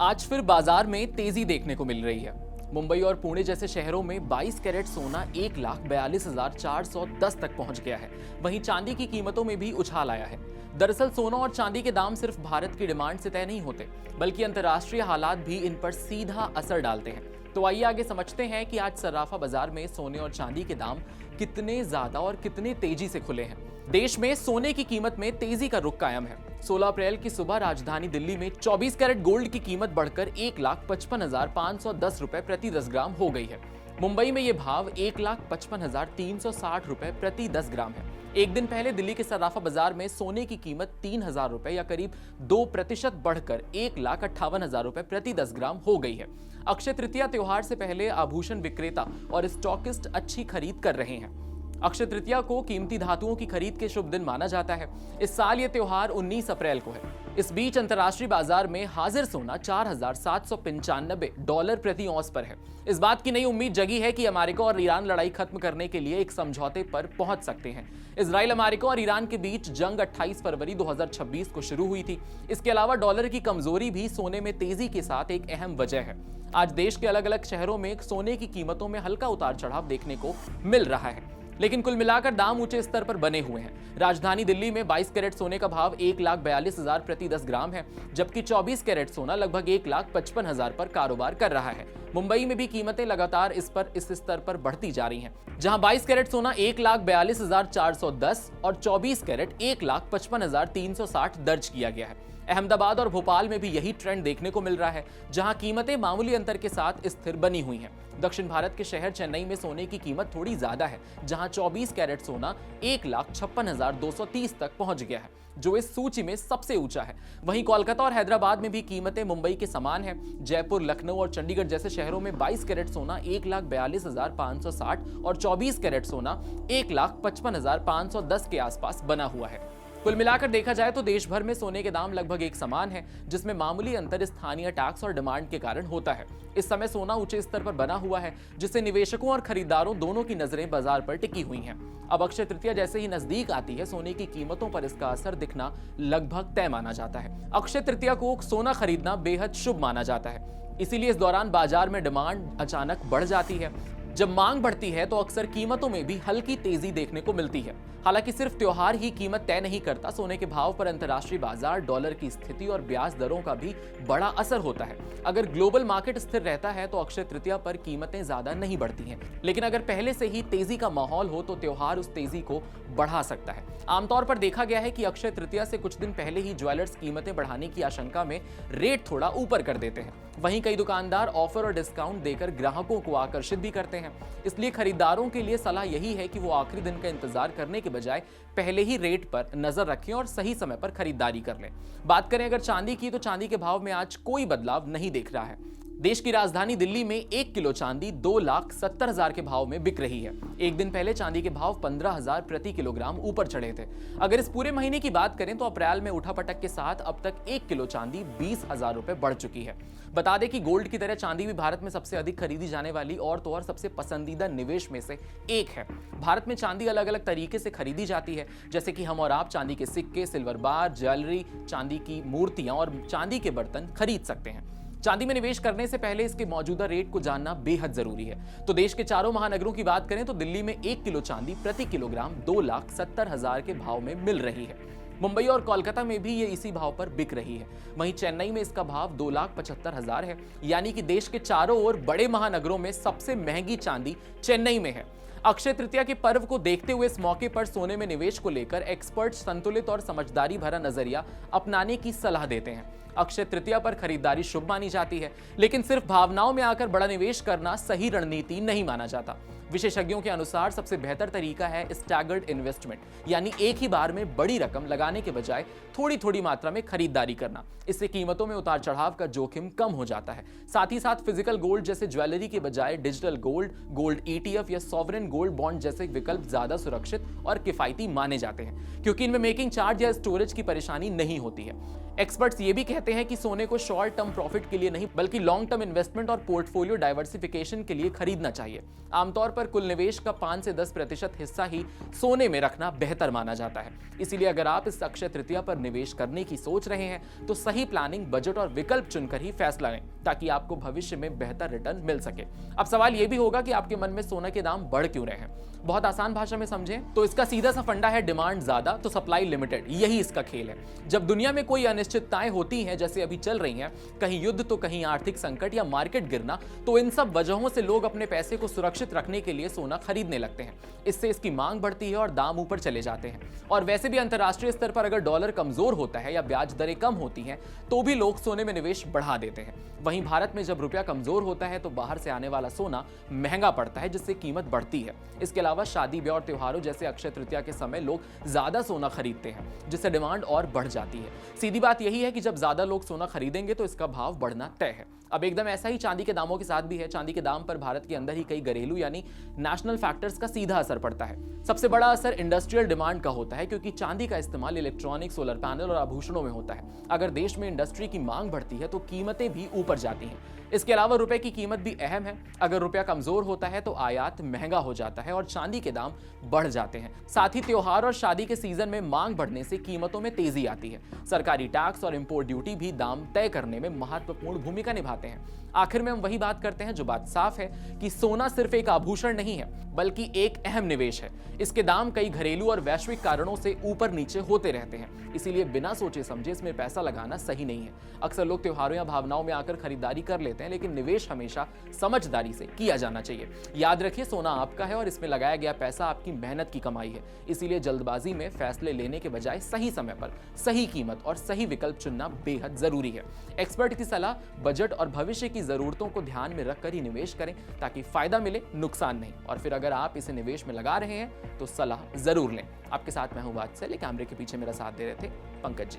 आज फिर बाजार में तेजी देखने को मिल रही है। मुंबई और पुणे जैसे शहरों में 22 कैरेट सोना 1,42,410 तक पहुंच गया है। वहीं चांदी की कीमतों में भी उछाल आया है। दरअसल सोना और चांदी के दाम सिर्फ भारत की डिमांड से तय नहीं होते, बल्कि अंतर्राष्ट्रीय हालात भी इन पर सीधा असर डालते हैं। तो आइए आगे समझते हैं कि आज सर्राफा बाजार में सोने और चांदी के दाम कितने ज्यादा और कितने तेजी से खुले हैं। देश में सोने की कीमत में तेजी का रुख कायम है। 16 अप्रैल की सुबह राजधानी दिल्ली में 24 कैरेट गोल्ड की कीमत बढ़कर 1,55,510 रुपए प्रति 10 ग्राम हो गई है। मुंबई में यह भाव 1,55,360 रुपए प्रति 10 ग्राम है। एक दिन पहले दिल्ली के सर्राफा बाजार में सोने की कीमत 3,000 रुपए या करीब 2% बढ़कर 1,58,000 रुपए प्रति 10 ग्राम हो गई है। अक्षय तृतीया त्योहार से पहले आभूषण विक्रेता और स्टॉकिस्ट अच्छी खरीद कर रहे हैं। अक्षय तृतीया को कीमती धातुओं की खरीद के शुभ दिन माना जाता है। इस साल ये त्योहार 19 अप्रैल को है। इस बीच अंतर्राष्ट्रीय बाजार में हाजिर सोना $4,795 प्रति औंस पर है। इस बात की नई उम्मीद जगी है कि अमेरिका और ईरान लड़ाई खत्म करने के लिए एक समझौते पर पहुंच सकते हैं। इजराइल, अमेरिका और ईरान के बीच जंग 28 फरवरी 2026 को शुरू हुई थी। इसके अलावा डॉलर की कमजोरी भी सोने में तेजी के साथ एक अहम वजह है। आज देश के अलग अलग शहरों में सोने की कीमतों में हल्का उतार चढ़ाव देखने को मिल रहा है, लेकिन कुल मिलाकर दाम ऊंचे स्तर पर बने हुए हैं। राजधानी दिल्ली में 22 कैरेट सोने का भाव 1,42,000 प्रति 10 ग्राम है, जबकि 24 कैरेट सोना लगभग 1,55,000 पर कारोबार कर रहा है। मुंबई में भी कीमतें लगातार इस स्तर पर बढ़ती जा रही हैं, जहां 22 कैरेट सोना 1,42,410 और 24 कैरेट 1,55,360 दर्ज किया गया है। अहमदाबाद और भोपाल में भी यही ट्रेंड देखने को मिल रहा है, जहां कीमतें मामूली अंतर के साथ स्थिर बनी हुई हैं। दक्षिण भारत के शहर चेन्नई में सोने की कीमत थोड़ी ज्यादा है, जहां 24 कैरेट सोना 1,56,230 तक पहुंच गया है, जो इस सूची में सबसे ऊंचा है। वहीं कोलकाता और हैदराबाद में भी कीमतें मुंबई के समान है। जयपुर, लखनऊ और चंडीगढ़ जैसे शहरों में 22 कैरेट सोना 1,42,560 और 24 कैरेट सोना 1,55,510 के आसपास बना हुआ है। कुल मिलाकर देखा जाए तो देश भर में सोने के दाम लगभग एक समान है, जिसमें मामूली अंतर स्थानीय टैक्स और डिमांड के कारण होता है। इस समय सोना ऊंचे स्तर पर बना हुआ है, जिससे निवेशकों और खरीदारों दोनों की नजरें बाजार पर टिकी हुई हैं। अब अक्षय तृतीया जैसे ही नजदीक आती है, सोने की कीमतों पर इसका असर दिखना लगभग तय माना जाता है। अक्षय तृतीया को सोना खरीदना बेहद शुभ माना जाता है, इसीलिए इस दौरान बाजार में डिमांड अचानक बढ़ जाती है। जब मांग बढ़ती है तो अक्सर कीमतों में भी हल्की तेजी देखने को मिलती है। हालांकि सिर्फ त्योहार ही कीमत तय नहीं करता, सोने के भाव पर अंतर्राष्ट्रीय बाजार, डॉलर की स्थिति और ब्याज दरों का भी बड़ा असर होता है। अगर ग्लोबल मार्केट स्थिर रहता है तो अक्षय तृतीया पर कीमतें ज्यादा नहीं बढ़ती हैं, लेकिन अगर पहले से ही तेजी का माहौल हो तो त्योहार उस तेजी को बढ़ा सकता है। आमतौर पर देखा गया है कि अक्षय तृतीया से कुछ दिन पहले ही ज्वेलर्स कीमतें बढ़ाने की आशंका में रेट थोड़ा ऊपर कर देते हैं। वहीं कई दुकानदार ऑफर और डिस्काउंट देकर ग्राहकों को आकर्षित भी करते हैं। इसलिए खरीदारों के लिए सलाह यही है कि वो आखिरी दिन का इंतजार करने के बजाय पहले ही रेट पर नजर रखें और सही समय पर खरीदारी कर लें। बात करें अगर चांदी की, तो चांदी के भाव में आज कोई बदलाव नहीं दिख रहा है। देश की राजधानी दिल्ली में 1 किलो चांदी 2,70,000 के भाव में बिक रही है। एक दिन पहले चांदी के भाव 15,000 प्रति किलोग्राम ऊपर चढ़े थे। अगर इस पूरे महीने की बात करें तो अप्रैल में उठापटक के साथ अब तक 1 किलो चांदी 20,000 रुपए बढ़ चुकी है। बता दें कि गोल्ड की तरह चांदी भी भारत में सबसे अधिक खरीदी जाने वाली और तो और सबसे पसंदीदा निवेश में से एक है। भारत में चांदी अलग अलग तरीके से खरीदी जाती है, जैसे कि हम और आप चांदी के सिक्के, सिल्वर बार, ज्वेलरी, चांदी की मूर्तियां और चांदी के बर्तन खरीद सकते हैं। चांदी में निवेश करने से पहले इसके मौजूदा रेट को जानना बेहद जरूरी है। तो देश के चारों महानगरों की बात करें तो दिल्ली में 1 किलो चांदी प्रति किलोग्राम 2,70,000 के भाव में मिल रही है। मुंबई और कोलकाता में भी ये इसी भाव पर बिक रही है। वहीं चेन्नई में इसका भाव 2,75,000 है, यानी कि देश के चारों ओर बड़े महानगरों में सबसे महंगी चांदी चेन्नई में है। अक्षय तृतीया के पर्व को देखते हुए इस मौके पर सोने में निवेश को लेकर एक्सपर्ट संतुलित और समझदारी भरा नजरिया अपनाने की सलाह देते हैं। अक्षय तृतीया पर खरीदारी शुभ मानी जाती है, लेकिन सिर्फ भावनाओं में आकर बड़ा निवेश करना सही रणनीति नहीं माना जाता। विशेषज्ञों के अनुसार सबसे बेहतर तरीका है स्टैगर्ड इन्वेस्टमेंट, यानी एक ही बार में बड़ी रकम लगाने के बजाय थोड़ी थोड़ी मात्रा में खरीदारी करना। इससे कीमतों में उतार चढ़ाव का जोखिम कम हो जाता है। साथ ही साथ फिजिकल गोल्ड जैसे ज्वेलरी के बजाय डिजिटल गोल्ड, गोल्ड ETF या सॉवरेन गोल्ड बॉन्ड जैसे विकल्प ज्यादा सुरक्षित और किफायती माने जाते हैं, क्योंकि इनमें मेकिंग चार्ज या स्टोरेज की परेशानी नहीं होती है। एक्सपर्ट्स ये भी कहते हैं कि सोने को शॉर्ट टर्म प्रॉफिट के लिए नहीं बल्कि लॉन्ग टर्म इन्वेस्टमेंट और पोर्टफोलियो डाइवर्सिफिकेशन के लिए खरीदना चाहिए। आमतौर पर कुल निवेश का 5 से 10% हिस्सा ही सोने में रखना बेहतर माना जाता है। इसीलिए अगर आप इस अक्षय तृतीया पर निवेश करने की सोच रहे हैं तो सही प्लानिंग, बजट और विकल्प चुनकर ही फैसला लें ताकि आपको भविष्य में बेहतर रिटर्न मिल सके। अब सवाल यह भी होगा कि आपके मन में सोना के दाम बढ़ क्यों रहे हैं। बहुत आसान भाषा में समझें तो इसका सीधा सा फंडा है डिमांड ज्यादा तो सप्लाई लिमिटेड। यही इसका खेल है। जब दुनिया में कोई अनिश्चितताएं होती हैं जैसे अभी चल रही हैं, कहीं युद्ध तो कहीं आर्थिक संकट या मार्केट गिरना, तो इन सब वजहों से लोग अपने पैसे को सुरक्षित रखने के लिए सोना खरीदने लगते हैं। इससे इसकी मांग बढ़ती है और दाम ऊपर चले जाते हैं। और वैसे भी अंतर्राष्ट्रीय स्तर पर अगर डॉलर कमजोर होता है या ब्याज दरें कम होती हैं तो भी लोग सोने में निवेश बढ़ा देते हैं। वहीं भारत में जब रुपया कमजोर होता है तो बाहर से आने वाला सोना महंगा पड़ता है जिससे कीमत बढ़ती है। इसके अलावा शादी ब्याह और त्योहारों जैसे अक्षय तृतीया के समय लोग ज्यादा सोना खरीदते हैं जिससे डिमांड और बढ़ जाती है। सीधी बात यही है कि जब ज्यादा लोग सोना खरीदेंगे तो इसका भाव बढ़ना तय है। अब एकदम ऐसा ही चांदी के दामों के साथ भी है। चांदी के दाम पर भारत के अंदर ही कई घरेलू यानी नेशनल फैक्टर्स का सीधा असर पड़ता है। सबसे बड़ा असर इंडस्ट्रियल डिमांड का होता है क्योंकि चांदी का इस्तेमाल इलेक्ट्रॉनिक, सोलर पैनल और आभूषणों में होता है। अगर देश में इंडस्ट्री की मांग बढ़ती है तो कीमतें भी ऊपर जाती हैं। इसके अलावा रुपए की कीमत भी अहम है। अगर रुपया कमजोर होता है तो आयात महंगा हो जाता है और चांदी के दाम बढ़ जाते हैं। साथ ही त्योहार और शादी के सीजन में मांग बढ़ने से कीमतों में तेजी आती है। सरकारी टैक्स और इंपोर्ट ड्यूटी भी दाम तय करने में महत्वपूर्ण भूमिका निभाते हैं। आखिर में हम वही बात करते हैं जो बात साफ है कि सोना सिर्फ एक आभूषण नहीं है बल्कि एक अहम निवेश है। इसके दाम कई घरेलू और वैश्विक कारणों से ऊपर नीचे होते रहते हैं। इसीलिए बिना सोचे समझे इसमें पैसा लगाना सही नहीं है। अक्सर लोग त्योहारों या भावनाओं में आकर खरीदारी कर लेते हैं, लेकिन निवेश हमेशा समझदारी से किया जाना चाहिए। याद रखिए, सोना आपका है और इसमें लगाया गया पैसा आपकी मेहनत की कमाई है। इसीलिए जल्दबाजी में फैसले लेने के बजाय सही समय पर सही कीमत और सही विकल्प चुनना बेहद जरूरी है। एक्सपर्ट की सलाह, बजट और भविष्य की जरूरतों को ध्यान में रखकर ही निवेश करें ताकि फायदा मिले, नुकसान नहीं। और फिर अगर आप इसे निवेश में लगा रहे हैं तो सलाह जरूर लें। आपके साथ मैं हूं वात्सल्य, कैमरे के पीछे मेरा साथ दे रहे थे पंकज जी।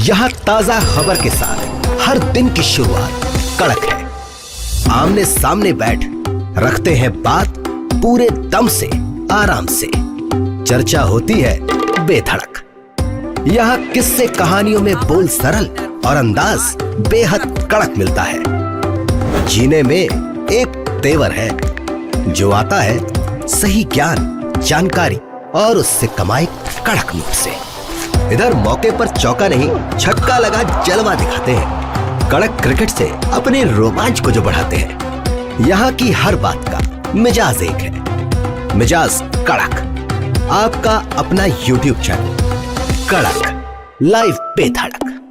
यहाँ ताजा खबर के साथ हर दिन की शुरुआत कड़क है। आमने सामने बैठ रखते हैं बात पूरे दम से, आराम से। चर्चा होती है बेधड़क। यहाँ किस्से कहानियों में बोल सरल और अंदाज बेहद कड़क मिलता है। जीने में एक तेवर है जो आता है सही ज्ञान, जानकारी और उससे कमाई कड़क नोट से। इधर मौके पर चौका नहीं, छक्का लगा जलवा दिखाते हैं। कड़क क्रिकेट से अपने रोमांच को जो बढ़ाते हैं। यहाँ की हर बात का मिजाज एक है, मिजाज कड़क। आपका अपना YouTube चैनल कड़क, लाइव बेधड़क।